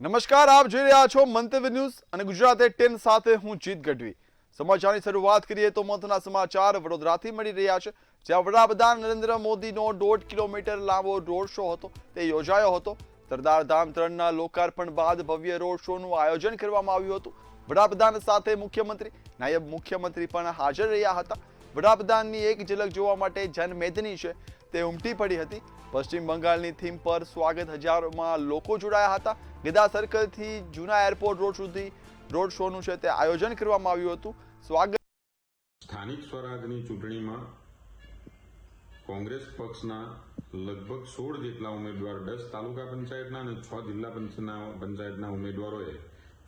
નમસ્કાર, આપ જોઈ રહ્યા છો મંતવ્ય ન્યૂઝ અને ગુજરાત એટ 10 સાથે હું જીત ગઢવી। સમાચારની શરૂઆત કરીએ તો મહત્વના સમાચાર વડોદરાથી મળી રહ્યા છે, જ્યાં વડાપ્રધાન નરેન્દ્ર મોદીનો 1.5 કિલોમીટર લાંબો રોડ શો હતો તે યોજાયો હતો। સરદાર ધામ 3ના લોકાર્પણ બાદ ભવ્ય રોડ શોનું આયોજન કરવામાં આવ્યું હતું। વડાપ્રધાન સાથે મુખ્યમંત્રી, નાયબ મુખ્યમંત્રી પણ હાજર રહ્યા હતા। વડાપ્રધાનની એક ઝલક જોવા માટે જનમેદની છે તે ઉમટી પડી હતી। પશ્ચિમ બંગાળની થીમ પર સ્વાગત હજારોમાં લોકો જોડાયા હતા। ગદા સર્કલથી જૂના એરપોર્ટ રોડ સુધી રોડ શોનું છે તે આયોજન કરવામાં આવ્યું હતું। સ્વાગત સ્થાનિક સ્વરાજની ચૂંટણીમાં કોંગ્રેસ પક્ષના લગભગ 16 જેટલા ઉમેદવાર 10 તાલુકા પંચાયતના અને 6 જિલ્લા પંચાયતના ઉમેદવારોએ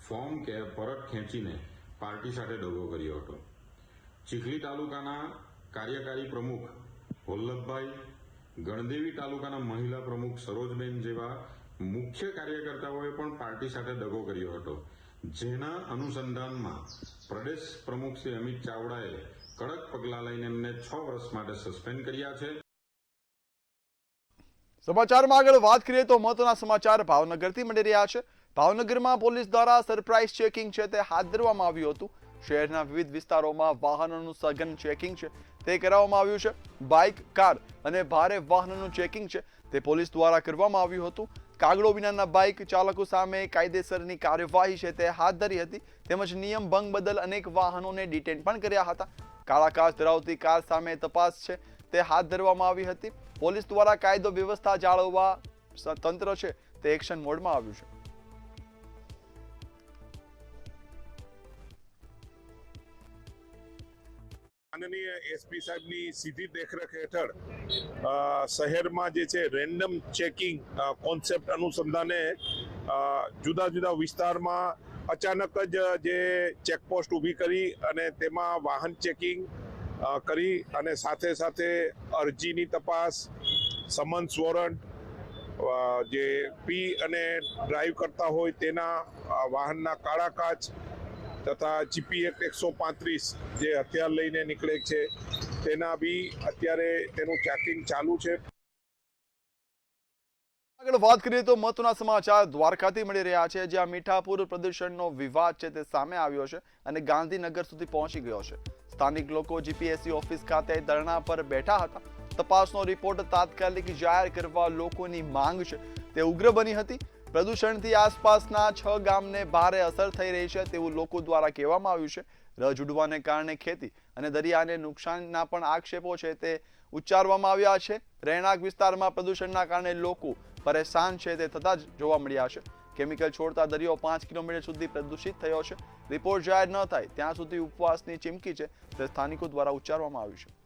ફોર્મ પરત ખેંચીને પાર્ટી સાથે દગો કર્યો હતો। ચીખલી તાલુકાના કાર્યકારી પ્રમુખ વલ્લભભાઈ, ગણદેવી તાલુકાના મહિલા પ્રમુખ સરોજબેન જેવા મુખ્ય કાર્યકર્તાઓએ પણ પાર્ટી સાથે દગો કર્યો હતો, જેના અનુસંધાનમાં પ્રદેશ પ્રમુખ શ્રી અમિત ચાવડાએ કડક પગલાં લઈને એમને 6 વર્ષ માટે સસ્પેન્ડ કર્યા છે। સમાચારમાં આગળ વાત કરીએ તો મહત્વના સમાચાર ભાવનગરથી મળી રહ્યા છે। ભાવનગરમાં પોલીસ દ્વારા સરપ્રાઇઝ ચેકિંગ છે તે હાથ ધરવામાં આવ્યું હતું। શહેરના વિવિધ વિસ્તારોમાં વાહનોનું સઘન ચેકિંગ છે તે કરાવવામાં આવ્યું છે। બાઇક, કાર અને ભારે વાહનોનું ચેકિંગ છે તે પોલીસ દ્વારા કરવામાં આવ્યું હતું। કાગળો વિનાના બાઇક ચાલકો સામે કાયદેસરની કાર્યવાહી છે તે હાથ ધરી હતી, તેમજ નિયમ ભંગ બદલ અનેક વાહનોને ડિટેન પણ કર્યા હતા। કાળા કાચ ધરાવતી કાર સામે તપાસ છે તે હાથ ધરવામાં આવી હતી। પોલીસ દ્વારા કાયદો વ્યવસ્થા જાળવવા તંત્ર છે તે એક્શન મોડમાં આવ્યું છે। માનનીય એસપી સાહેબની સીધી દેખરેખ હેઠળ શહેરમાં જે છે રેન્ડમ ચેકિંગ કોન્સેપ્ટ અનુસંધાને જુદા જુદા વિસ્તારમાં અચાનક જ જે ચેકપોસ્ટ ઊભી કરી અને તેમાં વાહન ચેકિંગ કરી અને સાથે સાથે અરજીની તપાસ, સમન્સ વોરંટ, જે પી અને ડ્રાઈવ કરતા હોય તેના વાહનના કાળા કાચ તથા જીપી એક્ટ 135 જે હથિયાર લઈને નીકળે છે તેના બી અત્યારે તેનું ચેકિંગ ચાલુ છે। આગળ વાત કરીએ તો મહત્વના સમાચાર દ્વારકાથી મળી રહ્યા છે, જ્યાં મીઠાપુર પ્રદૂષણનો વિવાદ છે તે સામે આવ્યો છે અને ગાંધીનગર સુધી પહોંચી ગયો છે। સ્થાનિક લોકો જીપીએસસી ઓફિસ ખાતે ધરણા પર બેઠા હતા। તપાસનો રિપોર્ટ તાત્કાલિક જાહેર કરવા લોકોની માંગ છે તે ઉગ્ર બની હતી। પ્રદૂષણથી આસપાસના 6 ગામને ભારે અસર થઈ રહી છે તેવું લોકો દ્વારા કહેવામાં આવ્યું છે। રજ ઉડવાને કારણે ખેતી અને દરિયાને નુકસાનના પણ આક્ષેપો છે તે ઉચ્ચારવામાં આવ્યા છે। રહેણાંક વિસ્તારમાં પ્રદૂષણના કારણે લોકો પરેશાન છે તે થતા જ જોવા મળ્યા છે। કેમિકલ છોડતા દરિયો 5 કિલોમીટર સુધી પ્રદૂષિત થયો છે। રિપોર્ટ જાહેર ન થાય ત્યાં સુધી ઉપવાસની ચીમકી છે તે સ્થાનિકો દ્વારા ઉચ્ચારવામાં આવ્યું છે।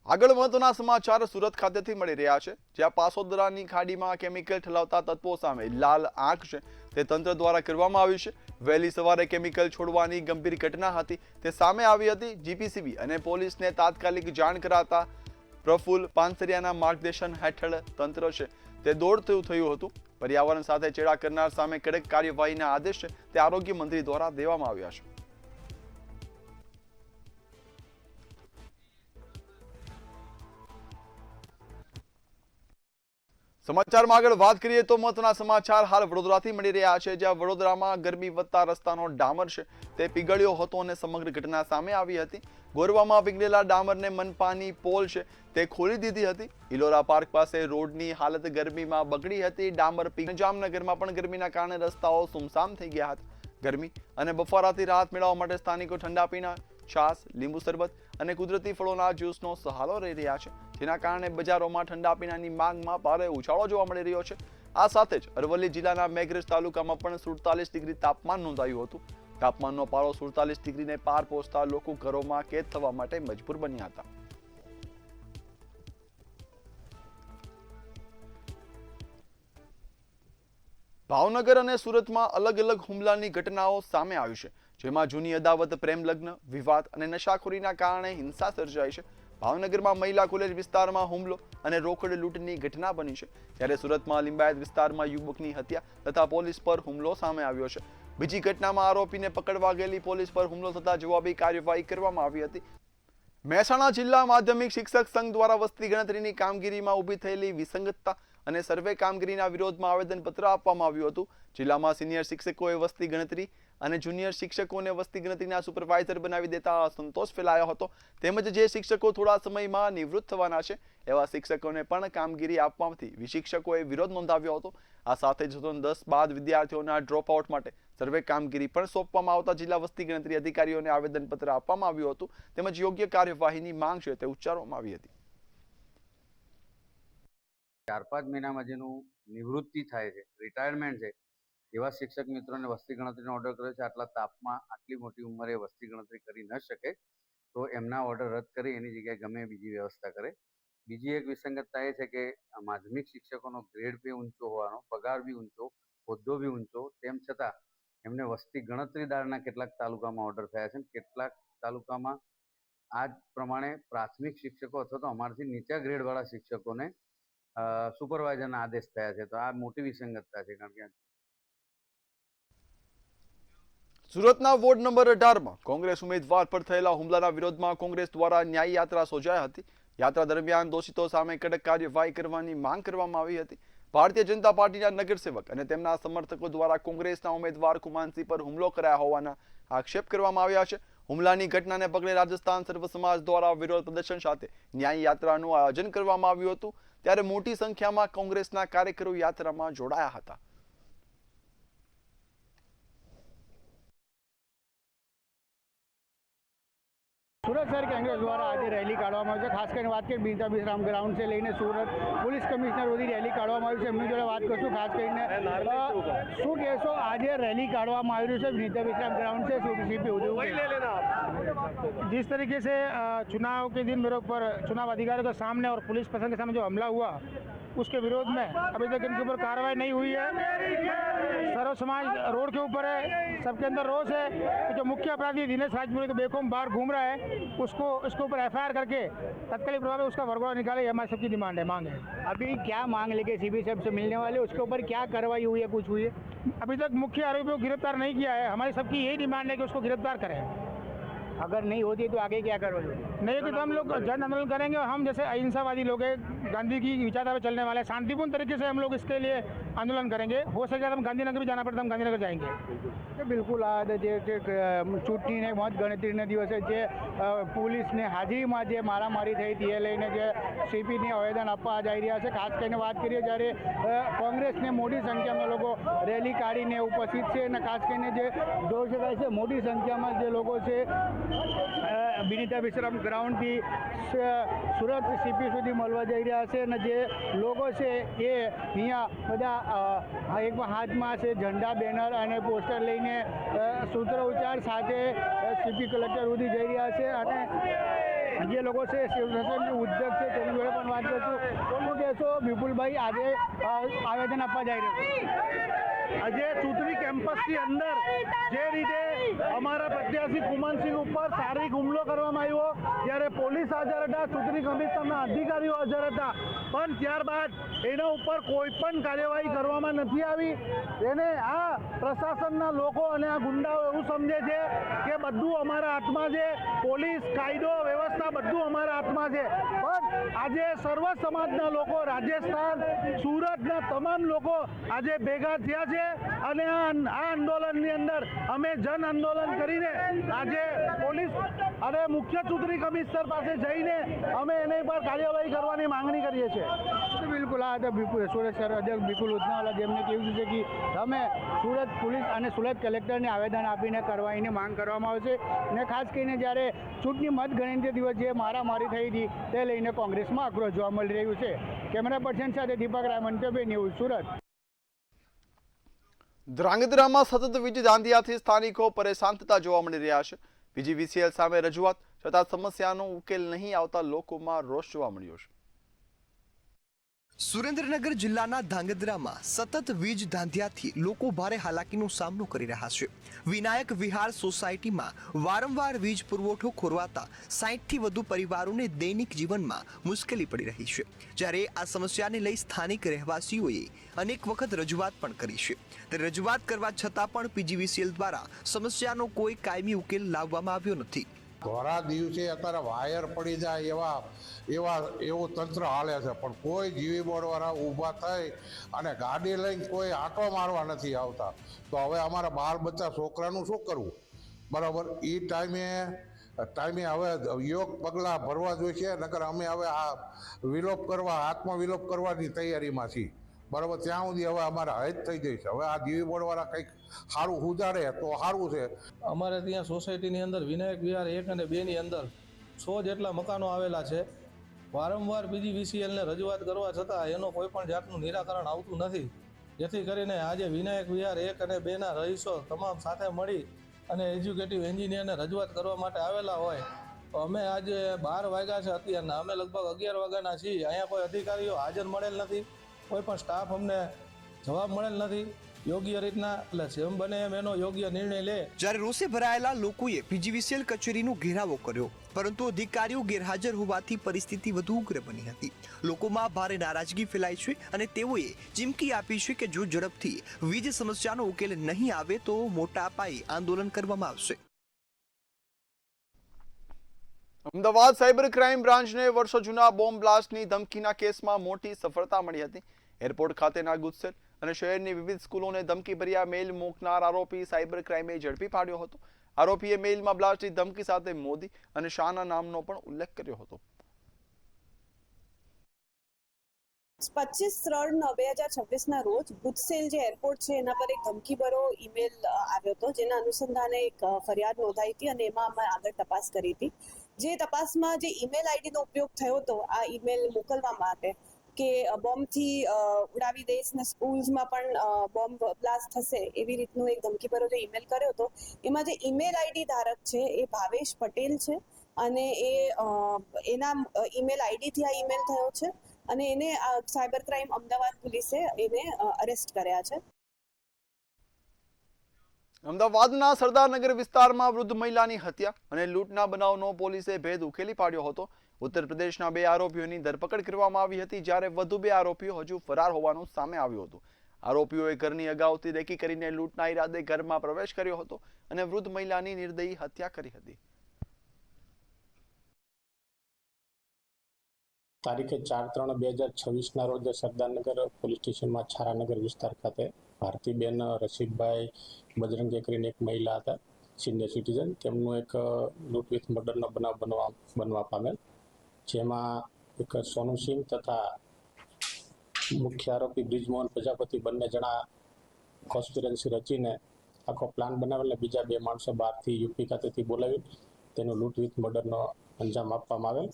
આગળ મહત્વના સમાચાર સુરત ખાતેથી મળી રહ્યા છે, જ્યાં પાસોદરાની ખાડીમાં કેમિકલ ઠલાવતા તત્વો સામે લાલ આંખ છે તે તંત્ર દ્વારા કરવામાં આવ્યું છે। વહેલી સવારે કેમિકલ છોડવાની ગંભીર ઘટના હતી તે સામે આવી હતી। જીપીસીબી અને પોલીસને તાત્કાલિક જાણ કરાતા પ્રફુલ્લ પાનસરિયાના માર્ગદર્શન હેઠળ તંત્ર છે તે દોડતું થયું હતું। પર્યાવરણ સાથે ચેડા કરનાર સામે કડક કાર્યવાહીના આદેશ છે તે આરોગ્ય મંત્રી દ્વારા દેવામાં આવ્યા છે। સમાચારમાં આગળ વાત કરીએ તો મહત્વના સમાચાર હાલ વડોદરાથી મળી રહ્યા છે, જ્યાં વડોદરામાં ગરમી વધતા રસ્તાનો ડામર છે તે પીગળ્યો હતો અને સમગ્ર ઘટના સામે આવી હતી। ગોરવામાં પીગળેલા ડામરને મનપાની પોલ છે તે ખોલી દીધી હતી। ઇલોરા પાર્ક પાસે રોડની હાલત ગરમીમાં બગડી હતી। ડામર જામનગરમાં પણ ગરમીના કારણે રસ્તાઓ સુમસામ થઈ ગયા હતા। ગરમી અને બફારાથી રાહત મેળવવા માટે સ્થાનિકો ઠંડા પીણા, છાશ, લીંબુ શરબત અને કુદરતી ફળોના જ્યુસનો સહારો લઈ રહ્યા છે, જેના કારણે બજારોમાં ઠંડા પીણાની માંગમાં ભારે ઉછાળો જોવા મળી રહ્યો છે। આ સાથે જ અરવલ્લી જિલ્લાના મેઘરજ તાલુકામાં પણ 47 ડિગ્રી તાપમાન નોંધાયું હતું। તાપમાનનો પારો 47 ડિગ્રીને પાર પહોંચતા લોકો ઘરોમાં કેદ થવા માટે મજબૂર બન્યા હતા। ભાવનગર અને સુરતમાં અલગ અલગ હુમલાની ઘટનાઓ સામે આવી છે, જેમાં જૂની અદાવત, પ્રેમ લગ્ન, વિવાદ અને નશાખોરીના કારણે હિંસા સર્જાઈ છે। ભાવનગરમાં મહિલા કોલેજ વિસ્તારમાં હુમલો અને રોકડ લૂંટની ઘટના બની છે, જ્યારે સુરતમાં લિંબાયત વિસ્તારમાં યુવકની હત્યા તથા પોલીસ પર હુમલો સામે આવ્યો છે। બીજી ઘટનામાં આરોપીને પકડવા ગયેલી પોલીસ પર હુમલો થતા જવાબી કાર્યવાહી કરવામાં આવી હતી। મહેસાણા જિલ્લા માધ્યમિક શિક્ષક સંઘ દ્વારા વસ્તી ગણતરીની કામગીરીમાં ઊભી થયેલી વિસંગતતા અને સર્વે કામગીરીના વિરોધમાં આવેદનપત્ર આપવામાં આવ્યું હતું. જિલ્લામાં સિનિયર શિક્ષકોએ વસ્તી ગણતરી અને જુનિયર શિક્ષકોને વસ્તી ગણતરીના સુપરવાઇઝર બનાવી દેતા અસંતોષ ફેલાયો હતો. તેમજ જે શિક્ષકો થોડા સમયમાં નિવૃત્ત થવાના છે એવા શિક્ષકોને પણ કામગીરી આપવાથી વિશિક્ષકોએ વિરોધ નોંધાવ્યો હતો. આ સાથે જ ધોરણ 10 બાદ વિદ્યાર્થીઓના ડ્રોપ આઉટ માટે સર્વે કામગીરી પણ સોંપવામાં આવતા જિલ્લા વસ્તી ગણતરી અધિકારીઓને આવેદનપત્ર આપવામાં આવ્યું હતું. તેમજ યોગ્ય કાર્યવાહીની માંગ છે તે ઉચ્ચારવામાં આવી હતી. 4-5 મહિનામાં જેનું નિવૃત્તિ થાય છે, રિટાયરમેન્ટ છે, એવા શિક્ષક મિત્રોને વસ્તી ગણતરીનો ઓર્ડર કર્યો છે. આટલા તાપમાં આટલી મોટી ઉંમરે વસ્તી ગણતરી કરી ન શકે તો એમના ઓર્ડર રદ કરી એની જગ્યાએ ગમે બીજી વ્યવસ્થા કરે. બીજી એક વિસંગતતા એ છે કે માધ્યમિક શિક્ષકોનો ગ્રેડ બી ઊંચો હોવાનો, પગાર બી ઊંચો, હોદ્દો બી ઊંચો, તેમ છતાં એમને વસ્તી ગણતરીદારના કેટલાક તાલુકામાં ઓર્ડર થયા છે. કેટલાક તાલુકામાં આ જ પ્રમાણે પ્રાથમિક શિક્ષકો અથવા તો અમારાથી નીચા ગ્રેડવાળા શિક્ષકોને સુપરવાઇઝરના આદેશ થયા છે. તો આ મોટી વિસંગતતા છે. કારણ કે સુરતના વોર્ડ નંબર 18માં કોંગ્રેસ ઉમેદવાર પર થયેલા હુમલાના વિરોધમાં કોંગ્રેસ દ્વારા ન્યાય યાત્રા યોજાઈ હતી. યાત્રા દરમિયાન દોષિતો સામે કડક કાર્યવાહી કરવાની માંગ કરવામાં આવી હતી. ભારતીય જનતા પાર્ટીના નગરસેવક અને તેમના સમર્થકો દ્વારા કોંગ્રેસના ઉમેદવાર કુમાનસિંહ પર હુમલો કરાયા હોવાના આક્ષેપ કરવામાં આવ્યા છે. હુમલાની ઘટનાને પગલે રાજસ્થાન સર્વ સમાજ દ્વારા વિરોધ પ્રદર્શન સાથે ન્યાય યાત્રાનું આયોજન કરવામાં આવ્યું હતું. ત્યારે મોટી સંખ્યામાં કોંગ્રેસના કાર્યકરો યાત્રામાં જોડાયા હતા. સુરત શહેર કોંગ્રેસ દ્વારા આજે રેલી કાઢવામાં આવી છે. ખાસ કરીને વાત કરીએ બિરતા વિશ્રામ ગ્રાઉન્ડ છે લઈને સુરત પોલીસ કમિશનર સુધી રેલી કાઢવામાં આવી છે. એમની જોડે વાત કરશું. ખાસ કરીને શું કહેશો, આજે રેલી કાઢવામાં આવી રહ્યું છે બિરતા विश्राम ग्राउंड से सीपी उद्योग जिस तरीके से चुनाव के दिन मेरे ऊपर चुनाव अधिकारियों के सामने और पुलिस प्रशासन के सामने जो हमला हुआ उसके विरोध में अभी तक इनके ऊपर कार्रवाई नहीं हुई है. सर्व समाज रोड के ऊपर है. सबके अंदर रोष है कि जो मुख्य अपराधी दिनेश राजपुरी तो बेखौफ बाहर घूम रहा है, उसके ऊपर एफआईआर करके तत्कालीन प्रभाव में उसका वर्गवा निकाले. ये हमारी सबकी डिमांड है, मांग है. अभी क्या मांग लेके सीबी साहब से मिलने वाले, उसके ऊपर क्या कार्रवाई हुई है, कुछ हुई है? अभी तक मुख्य आरोपी को गिरफ्तार नहीं किया है. हमारी सबकी यही डिमांड है कि उसको गिरफ्तार करें. अगर नहीं होती तो आगे क्या करोगे? नहीं होती तो हम लोग जन आंदोलन करेंगे. और हम जैसे अहिंसावादी लोग हैं, गांधी की विचारधारा पर चलने वाले, शांतिपूर्ण तरीके से हम लोग इसके लिए आंदोलन करेंगे. हो सके तो हम गांधीनगर भी जाना पड़ता, हम गांधीनगर जाएंगे. बिल्कुल आ ચૂંટણીને મતગણતરીના દિવસે જે પોલીસને હાજરીમાં જે મારામારી થઈ હતી એ લઈને જે સીપીને આવેદન આપવા જઈ રહ્યા છે. ખાસ કરીને વાત કરીએ જ્યારે કોંગ્રેસને મોટી સંખ્યામાં લોકો રેલી કાઢીને ઉપસ્થિત છે અને ખાસ કરીને જે જોઈ શકાય છે મોટી સંખ્યામાં જે લોકો છે બિરતા વિશ્રામ ગ્રાઉન્ડથી સુરત સીપી સુધી મળવા જઈ રહ્યા છે. અને જે લોકો છે એ અહીંયા બધા એક હાથમાં છે ઝંડા, બેનર અને પોસ્ટર લઈને સૂત્ર ઉચ્ચાર સાથે સીપી કલેક્ટર સુધી જઈ રહ્યા છે. અને જે લોકો છે શિવસેનાની ઉદ્યોગ છે તેની જોડે પણ વાત કરશું. શું કહેશો વિપુલભાઈ, આજે આવેદન આપવા જઈ રહ્યું છે? આજે ચૂંટણી કેમ્પસની અંદર જે રીતે અમારા પ્રત્યાશી કુમાનસિંહ ઉપર શારીરિક હુમલો કરવામાં આવ્યો, જ્યારે પોલીસ હાજર હતા, ચૂંટણી કમિશનના અધિકારીઓ હાજર હતા, પણ ત્યારબાદ એના ઉપર કોઈ પણ કાર્યવાહી કરવામાં નથી આવી. એને આ પ્રશાસનના લોકો અને આ ગુંડાઓ એવું સમજે છે કે બધું અમારા હાથમાં છે, પોલીસ, કાયદો, વ્યવસ્થા બધું અમારા હાથમાં છે. પણ આજે સર્વ સમાજના લોકો, રાજસ્થાન, સુરતના તમામ લોકો આજે ભેગા થયા છે અને આ આંદોલનની અંદર અમે જન આંદોલન કરીને આજે પોલીસ અને મુખ્ય ચૂંટણી કમિશનર પાસે જઈને અમે એની પર કાર્યવાહી કરવાની માંગણી કરીએ છીએ. બિલકુલ આ તો સુરત શહેર અધ્યક્ષ બિપુલ ઉધનાવાલા જેમને કહ્યું છે કે અમે સુરત પોલીસ અને સુરત કલેક્ટરને આવેદન આપીને કાર્યવાહીની માંગ કરવામાં આવશે. અને ખાસ કરીને જ્યારે ચૂંટણી મતગણતરી દિવસ જે મારામારી થઈ હતી તે લઈને કોંગ્રેસમાં આક્રોશ જોવા મળી રહ્યું છે. કેમેરા પર્સન સાથે દીપક રાય, મંતવ્ય ન્યૂઝ, સુરત. ધ્રાંગધ્રામાં સતત વીજ ધાંધિયાથી સ્થાનિકો પરેશાન થતા જોવા મળી રહ્યા છે. પીજીવીસીએલ સામે રજૂઆત છતાં સમસ્યાનો ઉકેલ નહીં આવતા લોકોમાં રોષ જોવા મળ્યો છે. સુરેન્દ્રનગર જિલ્લાના ધાંગધ્રામાં સતત વીજ ધાંધિયાથી લોકો ભારે હાલાકીનો સામનો કરી રહ્યા છે. વિનાયક વિહાર સોસાયટીમાં વારંવાર વીજ પુરવઠો ખોરવાતા 60થી વધુ પરિવારોને દૈનિક જીવનમાં મુશ્કેલી પડી રહી છે. જ્યારે આ સમસ્યાને લઈ સ્થાનિક રહેવાસીઓએ અનેક વખત રજૂઆત પણ કરી છે. તે રજૂઆત કરવા છતાં પણ પીજીવીસીએલ દ્વારા સમસ્યાનો કોઈ કાયમી ઉકેલ લાવવામાં આવ્યો નથી. ધોરા દિવસે અત્યારે વાયર પડી જાય એવું તંત્ર હાલે છે, પણ કોઈ જીવી બોર્ડવાળા ઊભા થઈ અને ગાડી લઈને કોઈ આંટો મારવા નથી આવતા. તો હવે અમારા બાળ બચ્ચા છોકરાનું શું કરવું? બરાબર, એ ટાઈમે હવે યોગ પગલાં ભરવા જોઈએ. નકર અમે હવે આ આત્મવિલોપ કરવાની તૈયારીમાં છીએ. બરાબર, ત્યાં સુધી હવે અમારે હદ થઈ જઈશ. હવે આ જીવી બોર્ડવાળા કંઈક સારું સુધારે તો સારું છે. અમારે ત્યાં સોસાયટીની અંદર વિનાયક વિહાર 1 અને 2 ની અંદર 100 જેટલા મકાનો આવેલા છે. વારંવાર બીજી VCLને રજૂઆત કરવા છતાં એનો કોઈ પણ જાતનું નિરાકરણ આવતું નથી. જેથી કરીને આજે વિનાયક વિહાર 1 અને 2 ના રહીશો તમામ સાથે મળી અને એજ્યુકેટિવ એન્જિનિયરને રજૂઆત કરવા માટે આવેલા હોય તો અમે આજે 12 વાગ્યા છે અત્યારના, અમે લગભગ 11 વાગ્યાના છીએ. અહીંયા કોઈ અધિકારીઓ હાજર મળેલ નથી, કોઈ પણ સ્ટાફ અમને જવાબ મળેલ નથી યોગ્ય રીતના. એટલે જેમ બને એમ એનો યોગ્ય નિર્ણય લે. જ્યારે રોષે ભરાયેલા લોકોએ PGVCL કચેરીનો ઘેરાવો કર્યો, પરંતુ અધિકારીઓ ગેરહાજર હોવાથી પરિસ્થિતિ વધુ ઉગ્ર બની હતી. લોકોમાં ભારે નારાજગી ફેલાઈ છે અને તેઓએ ચીમકી આપી છે કે જો ઝડપથી વીજ સમસ્યાનો ઉકેલ નહીં આવે તો મોટા પાયે આંદોલન કરવામાં આવશે. અમદાવાદ સાયબર ક્રાઇમ બ્રાન્ચને વર્ષો જૂના બોમ્બ બ્લાસ્ટની ધમકીના કેસમાં મોટી સફળતા મળી હતી. એરપોર્ટ ખાતેના ગુજસેલ અને શહેરની વિવિધ સ્કૂલોને ધમકીભર્યા મેલ મોકનાર આરોપી સાયબર ક્રાઇમે ઝડપી પાડ્યો હતો. આરોપીએ મેલમાં બ્લાસ્ટની ધમકી સાથે મોદી અને શાહના નામનો પણ ઉલ્લેખ કર્યો હતો. 25/3/2026 ના રોજ ગુજસેલ જે એરપોર્ટ છે એના પર એક ધમકીભર્યો ઈમેલ આવ્યો હતો, જેના અનુસંધાને એક ફરિયાદ નોંધાઈ હતી અને એમાં અમે આગળ તપાસ કરી હતી. જે તપાસમાં જે ઈમેલ આઈડીનો ઉપયોગ થયો હતો આ ઈમેલ મોકલવા માટે કે બોમ્બથી ઉડાવી દઈશ ને સ્કૂલ્સમાં પણ બોમ્બ બ્લાસ્ટ થશે એવી રીતનું એક ધમકીભર્યો જે ઈમેલ કર્યો હતો, એમાં જે ઈમેલ આઈડી ધારક છે એ ભાવેશ પટેલ છે અને એના ઈમેલ આઈડીથી આ ઈમેલ થયો છે અને એને સાયબર ક્રાઇમ અમદાવાદ પોલીસે એને અરેસ્ટ કર્યા છે. અમદાવાદના સરદારનગર વિસ્તારમાં વૃદ્ધ મહિલાની હત્યા અને લૂંટના બનાવનો પોલીસે ભેદ ઉકેલી પાડ્યો હતો. ઉત્તર પ્રદેશના 2 આરોપીઓની ધરપકડ કરવામાં આવી હતી, જ્યારે વધુ 2 આરોપીઓ હજુ ફરાર હોવાનું સામે આવ્યું હતું. આરોપીઓએ ઘરની અગાઉથી રેકી કરીને લૂંટના ઈરાદે ઘરમાં પ્રવેશ કર્યો હતો અને વૃદ્ધ મહિલાની નિર્દયી હત્યા કરી હતી. તારીખે 4/3/2026 ના રોજ સરદારનગર પોલીસ સ્ટેશનમાં છારાનગર વિસ્તાર ખાતે ભારતીબેન રસિકભાઈ બજરંગે કરીને એક મહિલા હતા, સિનિયર સિટીઝન. તેમનું એક લૂંટ વિથ મર્ડરનો બનાવ બનવા પામેલ, જેમાં એક સોનુ સિંહ તથા મુખ્ય આરોપી બ્રિજમોહન પ્રજાપતિ બંને જણા કોન્સ્પિરન્સી રચીને આખો પ્લાન બનાવેલ. બીજા 2 માણસો બહારથી યુપી ખાતેથી બોલાવી તેનો લૂંટ વિથ મર્ડરનો અંજામ આપવામાં આવેલ.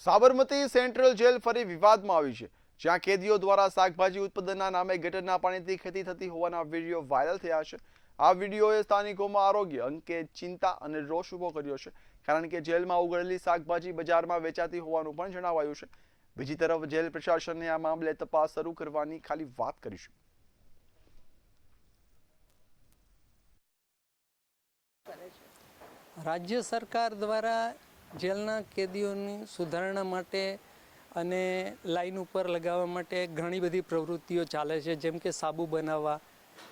સાબરમતી સેન્ટ્રલ જેલ ફરી વિવાદમાં આવી છે, જ્યાં કેદીઓ દ્વારા શાકભાજી ઉત્પાદનના નામે ગટરના પાણીથી ખેતી થતી હોવાના વિડીયો વાયરલ થયા છે. આ વિડીયોએ સ્થાનિકોમાં આરોગ્ય અંગે ચિંતા અને રોષ ઉભો કર્યો છે, કારણ કે જેલમાં ઉગડેલી શાકભાજી બજારમાં વેચાતી હોવાનું પણ જણાવાયું છે. બીજી તરફ જેલ પ્રશાસને આ મામલે તપાસ શરૂ કરવાની ખાલી વાત કરી છે. રાજ્ય સરકાર દ્વારા જેલના કેદીઓની સુધારણા માટે અને લાઈન ઉપર લગાવવા માટે ઘણી બધી પ્રવૃત્તિઓ ચાલે છે, જેમ કે સાબુ બનાવવા,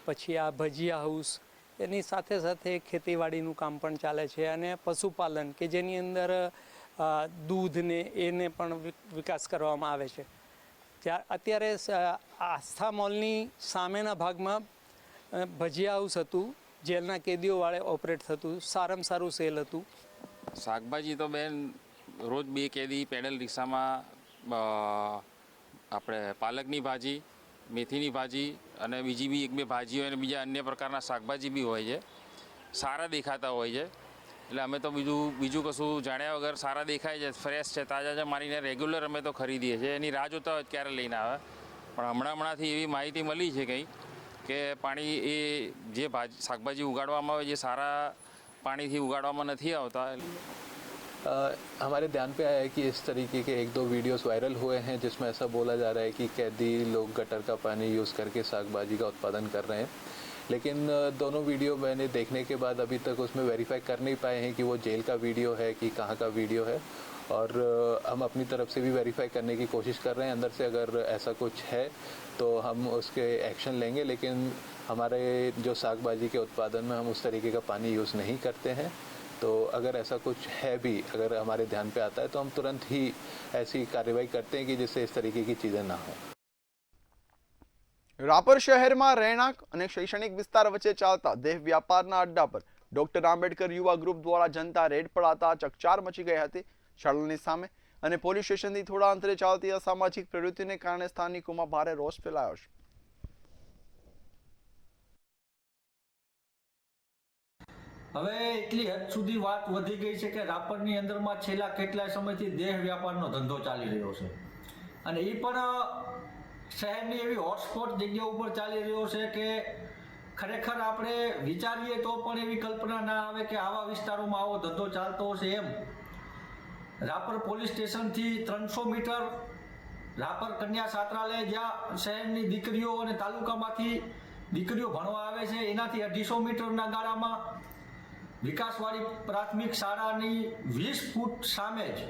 પછી આ ભજીયા હાઉસ, એની સાથે સાથે ખેતીવાડીનું કામ પણ ચાલે છે અને પશુપાલન કે જેની અંદર દૂધને એને પણ વિકાસ કરવામાં આવે છે. અત્યારે આસ્થા મોલની સામેના ભાગમાં ભજીયા હાઉસ હતું, જેલના કેદીઓ વાળે ઓપરેટ થતું, સારામાં સારું સેલ હતું. શાકભાજી તો બેન રોજ 2 કેદી પેડલ રિક્ષામાં આપણે પાલકની ભાજી, મેથીની ભાજી અને બીજી બી 1-2 ભાજીઓ અને બીજા અન્ય પ્રકારના શાકભાજી બી હોય છે. સારા દેખાતા હોય છે, એટલે અમે તો બીજું કશું જાણ્યા વગર સારા દેખાય છે, ફ્રેશ છે, તાજા છે મારીને રેગ્યુલર અમે તો ખરીદીએ છીએ. એની રાહ જોતા હોય ક્યારે લઈને આવે, પણ હમણાંથી એવી માહિતી મળી છે કંઈ કે પાણી એ જે શાકભાજી ઉગાડવામાં આવે જે સારા पानी थी उगाड़वा नहीं आता। हमारे ध्यान पे आया है कि इस तरीके के 1-2 वीडियोस वायरल हुए हैं जिसमें ऐसा बोला जा रहा है कि कैदी लोग गटर का पानी यूज़ करके साग-भाजी का उत्पादन कर रहे हैं, लेकिन दोनों वीडियो मैंने देखने के बाद अभी तक उसमें वेरीफाई कर नहीं पाए हैं कि वो जेल का वीडियो है कि कहाँ का वीडियो है। और हम अपनी तरफ से भी वेरीफाई करने की कोशिश कर रहे हैं अंदर से। अगर ऐसा कुछ है तो हम उसके एक्शन लेंगे, लेकिन हमारे जो साग भाजी के उत्पादन में हम उस तरीके का पानी यूज़ नहीं करते हैं। तो अगर ऐसा कुछ है भी, अगर हमारे ध्यान पे आता है तो हम तुरंत ही ऐसी कार्रवाई करते हैं कि जिससे इस तरीके की चीज़ें ना हो। રાપર શહેરમાં રહેણાંક અને શૈક્ષણિક વિસ્તાર વચ્ચે ચાલતા દેહ વ્યાપારના અડ્ડા પર ડોક્ટર આંબેડકર યુવા ગ્રુપ દ્વારા જનતા રેડ પડાતા ચકચાર મચી ગઈ હતી। શાળાની સામે અને પોલીસ સ્ટેશનથી થોડા અંતરે ચાલતી અસામાજિક પ્રવૃત્તિને કારણે સ્થાનિકોમાં ભારે રોષ ફેલાયો છે। હવે એટલી હદ સુધી વાત વધી ગઈ છે કે રાપરની અંદરમાં છેલ્લા કેટલાય સમયથી દેહ વ્યાપારનો ધંધો ચાલી રહ્યો છે અને એ પણ શહેરની એવી હોટસ્પોટ જગ્યા ઉપર ચાલી રહ્યો છે કે ખરેખર આપણે વિચારીએ તો પણ એવી કલ્પના ના આવે કે આવા વિસ્તારોમાં આવો ધંધો ચાલતો હશે એમ। રાપર પોલીસ સ્ટેશનથી 300 મીટર રાપર કન્યા છાત્રાલય જ્યાં શહેરની દીકરીઓ અને તાલુકામાંથી દીકરીઓ ભણવા આવે છે એનાથી 250 મીટરના ગાળામાં વિકાસવાડી પ્રાથમિક શાળાની 20 ફૂટ સામે જ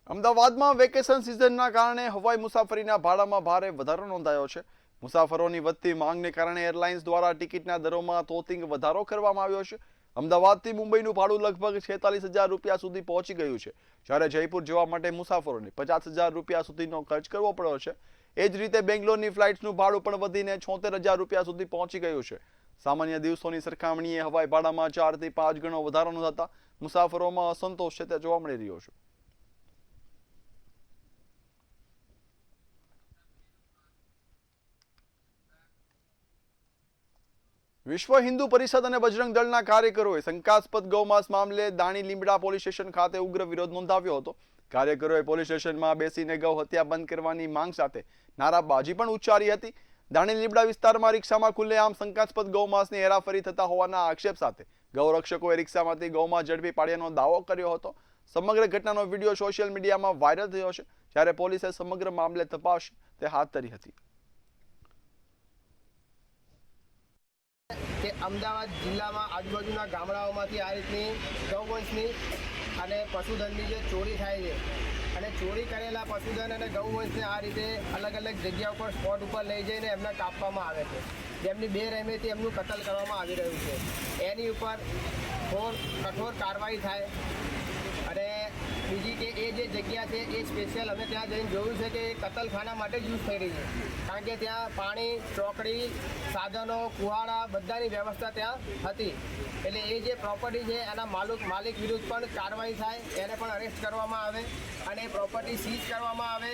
અમદાવાદમાં વેકેશન સિઝનના કારણે હવાઈ મુસાફરીના ભાડામાં ભારે વધારો નોંધાયો છે। મુસાફરોની વધતી માંગને કારણે એરલાઇન્સ દ્વારા ટિકિટના દરોમાં તોતિંગ વધારો કરવામાં આવ્યો છે। અમદાવાદથી મુંબઈનું ભાડું લગભગ 46,000 રૂપિયા સુધી પહોંચી ગયું છે, જ્યારે જયપુર જવા માટે મુસાફરોને 50,000 રૂપિયા સુધીનો ખર્ચ કરવો પડ્યો છે। એ જ રીતે બેંગ્લોરની ફ્લાઇટ્સનું ભાડું પણ વધીને 76,000 રૂપિયા સુધી પહોંચી ગયું છે। સામાન્ય દિવસોની સરખામણીએ હવાઈ ભાડામાં 4 થી 5 ગણો વધારો નોંધાતા મુસાફરોમાં અસંતોષ છે તે જોવા મળી રહ્યો છે। વિશ્વ હિન્દુ પરિષદ અને બજરંગ દળના કાર્યકરોએ શંકાસ્પદ ગૌમાંસ મામલે દાણી લીમડા પોલીસ સ્ટેશન ખાતે ઉગ્ર વિરોધ નોંધાવ્યો હતો। કાર્યકરોએ પોલીસ સ્ટેશનમાં બેસીને ગૌ હત્યા બંધ કરવાની માંગ સાથે નારાબાજી પણ ઉચ્ચારી હતી। દાણી લીમડા વિસ્તારમાં રિક્ષામાં ખુલ્લેઆમ શંકાસ્પદ ગૌમાંસની હેરાફેરી થતા હોવાના આક્ષેપ સાથે ગૌરક્ષકોએ રિક્ષામાંથી ગૌમાંસ ઝડપી પાડ્યાનો દાવો કર્યો હતો। સમગ્ર ઘટનાનો વિડીયો સોશિયલ મીડિયામાં વાયરલ થયો છે, જ્યારે પોલીસે સમગ્ર મામલે તપાસ તે હાથ ધરી હતી। કે અમદાવાદ જિલ્લામાં આજુબાજુના ગામડાઓમાંથી આ રીતની ગૌવંશની અને પશુધનની જે ચોરી થાય છે અને ચોરી કરેલા પશુધન અને ગૌવંશને આ રીતે અલગ અલગ જગ્યા ઉપર સ્પોટ ઉપર લઈ જઈને એમને કાપવામાં આવે છે, જેમની બેરહેમીથી એમનું કતલ કરવામાં આવી રહ્યું છે। એની ઉપર કઠોર કાર્યવાહી થાય। અને બીજી કે એ જે જગ્યા છે એ સ્પેશિયલ અમે ત્યાં જઈને જોયું છે કે એ કતલખાના માટે જ યુઝ થઈ રહી છે, કારણ કે ત્યાં પાણી, ચોકડી, સાધનો, કુહાડા બધાની વ્યવસ્થા ત્યાં હતી। એટલે એ જે પ્રોપર્ટી છે એના માલિક વિરુદ્ધ પણ કાર્યવાહી થાય, એને પણ અરેસ્ટ કરવામાં આવે અને પ્રોપર્ટી સીઝ કરવામાં આવે।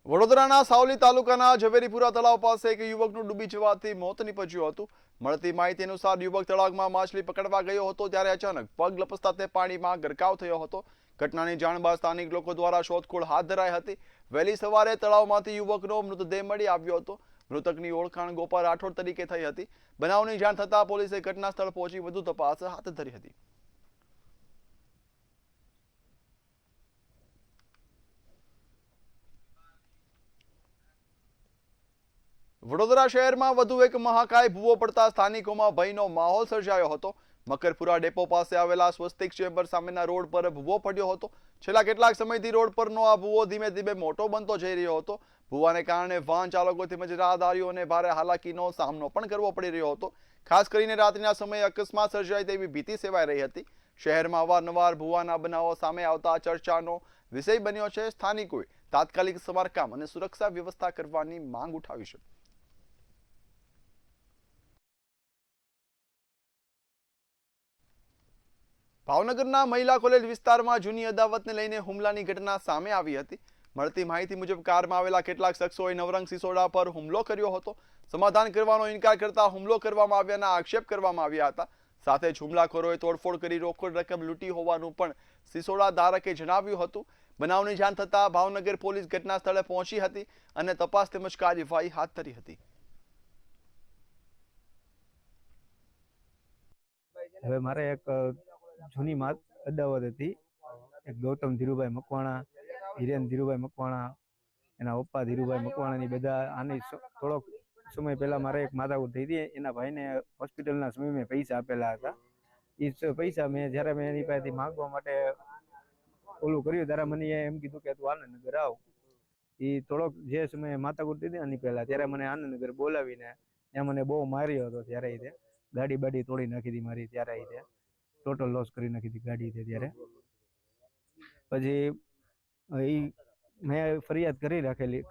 વડોદરાના સાવલી તાલુકાના ઝવેરીપુરા તળાવ પાસે એક યુવકનું ડૂબી જવાથી મોત નીપજ્યું હતું। મળતી માહિતી અનુસાર યુવક તળાવમાં માછલી પકડવા ગયો હતો ત્યારે અચાનક પગ લપસતા તે પાણીમાં ગરકાવ થયો હતો। ઘટનાની જાણ બાદ સ્થાનિક લોકો દ્વારા શોધખોળ હાથ ધરાઈ હતી। વહેલી સવારે તળાવમાંથી યુવકનો મૃતદેહ મળી આવ્યો હતો। મૃતકની ઓળખાણ ગોપાલ રાઠોડ તરીકે થઈ હતી। બનાવની જાણ થતાં પોલીસે ઘટના સ્થળ પહોંચી વધુ તપાસ હાથ ધરી હતી। વડોદરા શહેરમાં વધુ એક મહાકાય ભૂવો પડતા સ્થાનિકોમાં ભયનો માહોલ સર્જાયો હતો। મકરપુરા ડેપો પાસે આવેલા સ્વસ્તિક ચેમ્બર સામેના રોડ પર ભૂવો પડ્યો હતો। છેલ્લા કેટલાક સમયથી રોડ પરનો આ ભૂવો ધીમે ધીમે મોટો બનતો જઈ રહ્યો હતો। ભૂવાને કારણે વાહન ચાલકો તેમજ રાહદારીઓને ભારે હાલાકીનો સામનો પણ કરવો પડી રહ્યો હતો। ખાસ કરીને રાત્રિના સમયે અકસ્માત સર્જાય તેવી ભીતિ સેવાઈ રહી હતી। શહેરમાં અવારનવાર ભૂવાના બનાવો સામે આવતા ચર્ચાનો વિષય બન્યો છે। સ્થાનિકોએ તાત્કાલિક સમારકામ અને સુરક્ષા વ્યવસ્થા કરવાની માંગ ઉઠાવી છે। ભાવનગરના મહિલા કોલેજ વિસ્તારમાં જૂની અદાવતને લઈને હુમલાની ઘટના સામે આવી હતી। મળતી માહિતી મુજબ કારમાં આવેલા કેટલાક શખ્સોએ નવરંગ સિસોડા પર હુમલો કર્યો હતો। સમાધાન કરવાનો ઇનકાર કરતા હુમલો કરવામાં આવ્યાના આક્ષેપ કરવામાં આવ્યા હતા। સાથે જ હુમલાખોરોએ તોડફોડ કરી રોકડ રકમ લૂંટી હોવાનું પણ સિસોડા ધારકે જણાવ્યું હતું। બનાવની જાણ થતાં ભાવનગર પોલીસ ઘટના સ્થળે પહોંચી હતી અને તપાસ તેમજ કાર્યવાહી હાથ ધરી હતી। હવે મારે એક જૂની અદાવત હતી, એક ગૌતમ ધીરુભાઈ મકવાણા, હિરેન ધીરુભાઈ મકવાણા, એના પપ્પા ધીરુભાઈ મકવાણાની બધા આની થોડોક સમય પહેલાં મારે એક માથાકૂટ થઈ હતી। એના ભાઈને હોસ્પિટલના સમયમાં પૈસા આપેલા હતા એ પૈસા જ્યારે મેં એની પાસેથી માંગવા માટે ઓલું કર્યું ત્યારે મને એમ કીધું કે તું આનંદનગર આવ. એ થોડોક જે સમયે માથાકૂટ દીધી આની પહેલા ત્યારે મને આનંદનગર બોલાવીને ત્યાં મને બહુ માર્યો હતો. ત્યારે એ ગાડી બાડી તોડી નાખી હતી મારી. ત્યારે એ ટોટલ લોસ કરી નાખી હતી ગાડી. ત્યારે પછી એ મેં ફરિયાદ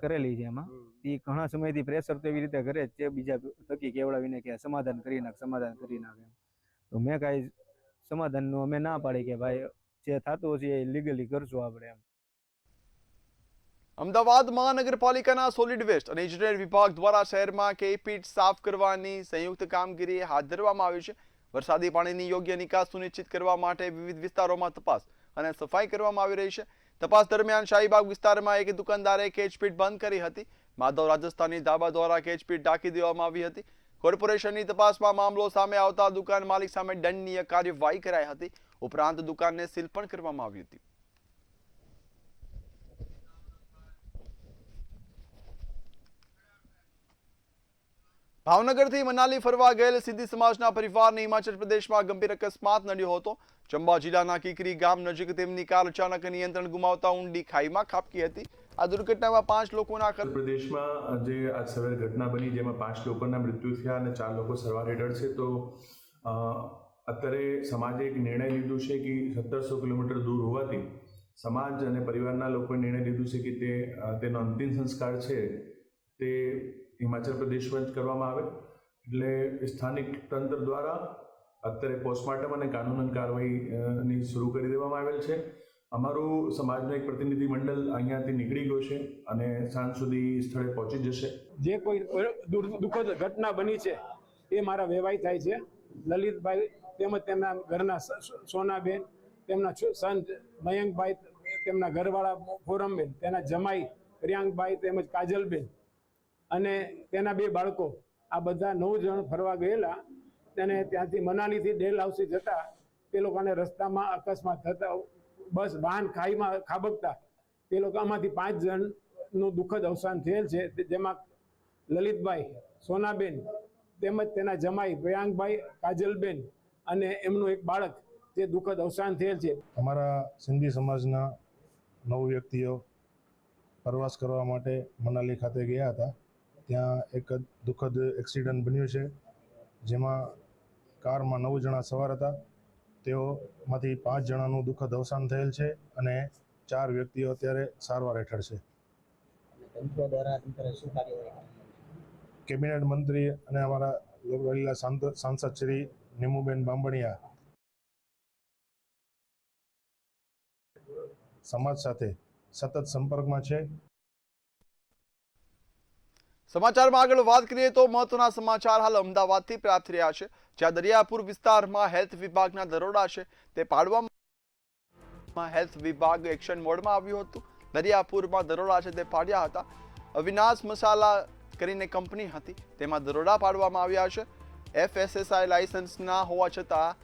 કરેલી છે એમાં. એ ઘણા સમયથી પ્રેશર તો એવી રીતે કરે છે બીજા થકી કેવડાવીને કે સમાધાન કરી નાખ. તો મેં કાંઈ સમાધાનનું અમે ના પાડી કે ભાઈ જે થતું હશે એ લીગલી કરશું આપણે એમ. અમદાવાદ મહાનગરપાલિકાના સોલિડ વેસ્ટ અને ઇજનેર વિભાગ દ્વારા શહેરમાં કેપીટ સાફ કરવાની સંયુક્ત કામગીરી હાથ ધરવામાં આવી છે. વરસાદી પાણીની યોગ્ય નિકાસ સુનિશ્ચિત કરવા માટે વિવિધ વિસ્તારોમાં તપાસ અને સફાઈ કરવામાં આવી રહી છે. તપાસ દરમિયાન શાહીબાગ વિસ્તારમાં એક દુકાનદારે કેચપીટ બંધ કરી હતી. માધવ રાજસ્થાની ધાબા દ્વારા કેચપીટ ઢાંકી દેવામાં આવી હતી. કોર્પોરેશનની તપાસમાં મામલો સામે આવતા દુકાન માલિક સામે દંડનીય કાર્યવાહી કરાઈ હતી. ઉપરાંત દુકાનને સીલ પણ કરવામાં આવી હતી. ભાવનગરથી મનાલી ફરવા ગયેલ સિંધી સમાજના પરિવારને હિમાચલ પ્રદેશમાં ગંભીર અકસ્માત નડ્યો હતો. ચંબા જિલ્લાના કીકરી ગામ નજીક તેમની કાર અચાનક નિયંત્રણ ગુમાવતા ઊંડી ખાઈમાં ખાબકી હતી. આ દુર્ઘટનામાં 5 લોકોના પ્રદેશમાં જે આ સવેર ઘટના બની જેમાં 5 લોકોના મૃત્યુ થયા અને 4 લોકો સારવાર હેઠળ છે. તો અત્યારે સમાજે એક નિર્ણય લીધું છે કે 1700 કિલોમીટર દૂર હોવાથી સમાજ અને પરિવારના લોકોએ નિર્ણય લીધું છે કે તેનો અંતિમ સંસ્કાર છે તે હિમાચલ પ્રદેશમાં જ કરવામાં આવે. એટલે સ્થાનિક તંત્ર દ્વારા અત્યારે પોસ્ટમોર્ટમ અને કાનૂની કાર્યવાહી શરૂ કરી દેવામાં આવેલ છે. અમારું સમાજનું એક પ્રતિનિધિ મંડળ અહીંયાથી નીકળી ગયો છે અને સાંજ સુધી સ્થળે પહોંચી જશે. જે કોઈ દુઃખદ ઘટના બની છે એ મારા વેવાઈ થાય છે. લલિતભાઈ તેમજ તેમના ઘરના સોનાબેન, તેમના સન મયંકભાઈ, તેમના ઘરવાળા ફોરમબેન, તેના જમાઈ પ્રિયાંકભાઈ તેમજ કાજલબેન અને તેના 2 બાળકો, આ બધા 9 જણ ફરવા ગયેલા. તેને ત્યાંથી મનાલીથી ડેલ હાઉસી જતા તે લોકોને રસ્તામાં અકસ્માત થતા બસ વાહન ખાઈમાં ખાબકતા તે લોકો આમાંથી 5 જણનું દુઃખદ અવસાન થયેલ છે. જેમાં લલિતભાઈ, સોનાબેન તેમજ તેના જમાઈ પ્રિયાંકભાઈ, કાજલબેન અને એમનું એક બાળક જે દુઃખદ અવસાન થયેલ છે. અમારા સિંધી સમાજના 9 વ્યક્તિઓ પ્રવાસ કરવા માટે મનાલી ખાતે ગયા હતા. ત્યાં એક દુઃખદ એક્સિડન્ટ બન્યું છે જેમાં કારમાં 9 જણા સવાર હતા. તેઓમાંથી 5 જણાનું દુઃખદ અવસાન થયેલ છે અને 4 વ્યક્તિઓ અત્યારે સારવાર હેઠળ છે. કેબિનેટ મંત્રી અને અમારા વડીલા સાંસદ શ્રી નીમુબેન બાંભણિયા સમાજ સાથે સતત સંપર્કમાં છે. સમાચારમાં આગળ વાત કરીએ તો મહત્વના સમાચાર હાલ અમદાવાદથી પ્રાપ્ત રહ્યા છે. જ્યાં દરિયાપુર વિસ્તારમાં હેલ્થ વિભાગના દરોડા છે તે પાડવામાં હેલ્થ વિભાગ એક્શન મોડમાં આવ્યું હતું. દરિયાપુરમાં દરોડા છે તે પાડ્યા હતા. અવિનાશ મસાલા કરીને કંપની હતી તેમાં દરોડા પાડવામાં આવ્યા છે. FSSI લાયસન્સના હોવા છતાં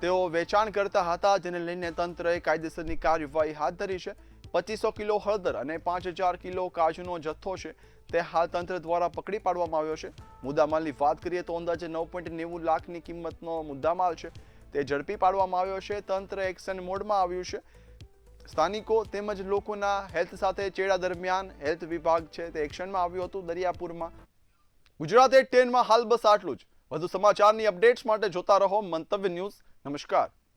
તેઓ વેચાણ કરતા હતા, જેને લઈને તંત્રએ કાયદેસરની કાર્યવાહી હાથ ધરી છે. 2500 કિલો હળદર અને 5000 કિલો કાજુનો જથ્થો છે તે હાલ તંત્ર દ્વારા પકડી પાડવામાં આવ્યો છે. મુદ્દામાલની વાત કરીએ તો અંદાજે 9.90 લાખની કિંમતનો મુદ્દામાલ છે તે ઝડપી પાડવામાં આવ્યો છે. તંત્ર એક્શન મોડમાં આવ્યું છે. સ્થાનિકો તેમજ લોકોના હેલ્થ સાથે ચેડા દરમિયાન હેલ્થ વિભાગ છે તે એક્શનમાં આવ્યું હતું દરિયાપુરમાં. ગુજરાત એટ 10માં હાલ બસ આટલું જ. વધુ સમાચારની અપડેટ્સ માટે જોતા રહો મંતવ્ય ન્યૂઝ. નમસ્કાર.